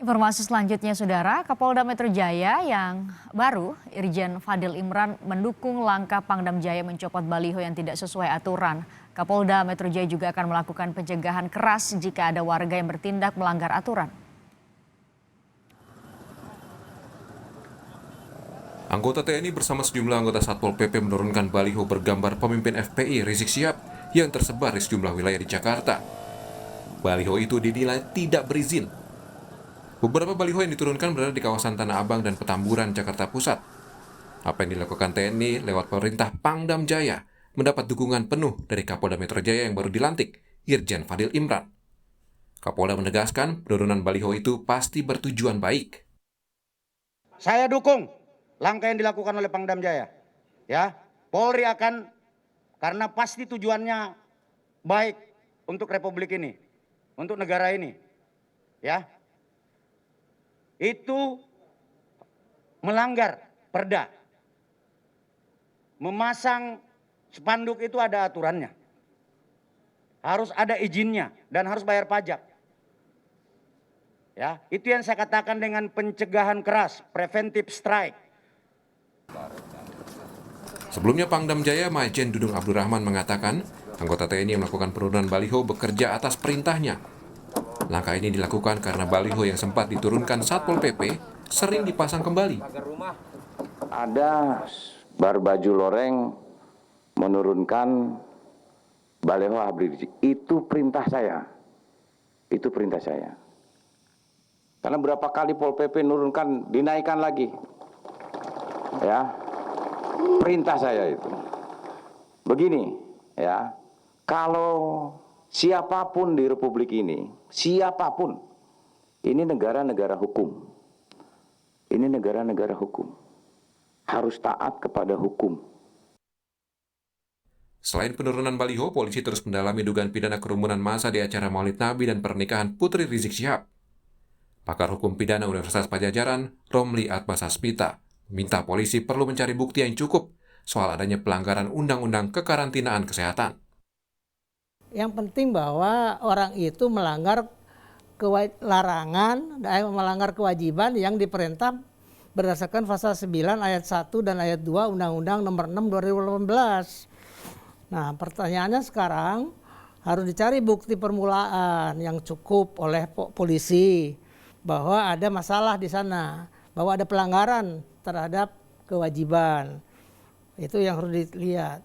Informasi selanjutnya, Saudara, Kapolda Metro Jaya yang baru, Irjen Fadil Imran, mendukung langkah Pangdam Jaya mencopot baliho yang tidak sesuai aturan. Kapolda Metro Jaya juga akan melakukan pencegahan keras jika ada warga yang bertindak melanggar aturan. Anggota TNI bersama sejumlah anggota Satpol PP menurunkan baliho bergambar pemimpin FPI Rizik Syihab yang tersebar di sejumlah wilayah di Jakarta. Baliho itu dinilai tidak berizin. Beberapa baliho yang diturunkan berada di kawasan Tanah Abang dan Petamburan, Jakarta Pusat. Apa yang dilakukan TNI lewat perintah Pangdam Jaya mendapat dukungan penuh dari Kapolda Metro Jaya yang baru dilantik, Irjen Fadil Imran. Kapolda menegaskan penurunan baliho itu pasti bertujuan baik. Saya dukung langkah yang dilakukan oleh Pangdam Jaya. Ya, Polri akan, karena pasti tujuannya baik untuk Republik ini, untuk negara ini. Ya. Itu melanggar perda. Memasang spanduk itu ada aturannya. Harus ada izinnya dan harus bayar pajak. Ya, itu yang saya katakan dengan pencegahan keras, preventive strike. Sebelumnya Pangdam Jaya Majen Dudung Abdurrahman mengatakan, anggota TNI yang melakukan penurunan baliho bekerja atas perintahnya. Langkah ini dilakukan karena baliho yang sempat diturunkan Satpol PP sering dipasang kembali. Ada barbaju loreng menurunkan baliho Habib Rizik. Itu perintah saya. Itu perintah saya. Karena berapa kali Pol PP nurunkan, dinaikkan lagi. Ya. Perintah saya itu. Begini, ya. Kalau siapapun di Republik ini, siapapun, ini negara-negara hukum. Ini negara-negara hukum. Harus taat kepada hukum. Selain penurunan baliho, polisi terus mendalami dugaan pidana kerumunan massa di acara Maulid Nabi dan pernikahan Putri Rizik Syihab. Pakar hukum pidana Universitas Padjadjaran, Romli Atmasasmita, meminta polisi perlu mencari bukti yang cukup soal adanya pelanggaran Undang-Undang Kekarantinaan Kesehatan. Yang penting bahwa orang itu melanggar larangan, melanggar kewajiban yang diperintah berdasarkan pasal 9 ayat 1 dan ayat 2 Undang-Undang Nomor 6 2018. Nah, pertanyaannya sekarang harus dicari bukti permulaan yang cukup oleh polisi bahwa ada masalah di sana, bahwa ada pelanggaran terhadap kewajiban. Itu yang harus dilihat.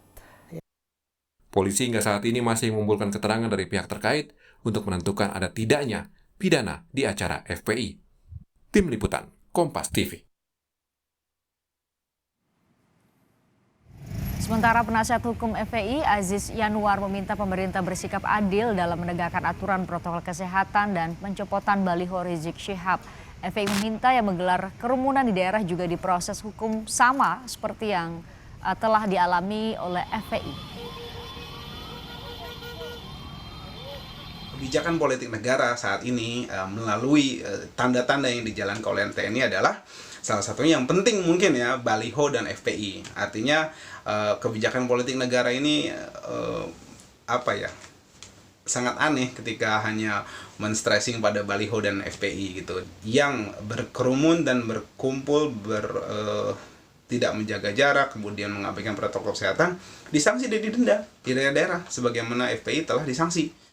Polisi hingga saat ini masih mengumpulkan keterangan dari pihak terkait untuk menentukan ada tidaknya pidana di acara FPI. Tim Liputan, Kompas TV. Sementara penasihat hukum FPI Aziz Yanuar meminta pemerintah bersikap adil dalam menegakkan aturan protokol kesehatan dan pencopotan baliho Rizik Syihab. FPI meminta yang menggelar kerumunan di daerah juga diproses hukum sama seperti yang telah dialami oleh FPI. Kebijakan politik negara saat ini melalui tanda-tanda yang dijalankan oleh TNI adalah salah satunya yang penting mungkin ya, baliho dan FPI. Artinya kebijakan politik negara ini sangat aneh ketika hanya men-stressing pada baliho dan FPI gitu, yang berkerumun dan berkumpul tidak menjaga jarak, kemudian mengabaikan protokol kesehatan, disanksi dan didenda di daerah-daerah sebagaimana FPI telah disanksi.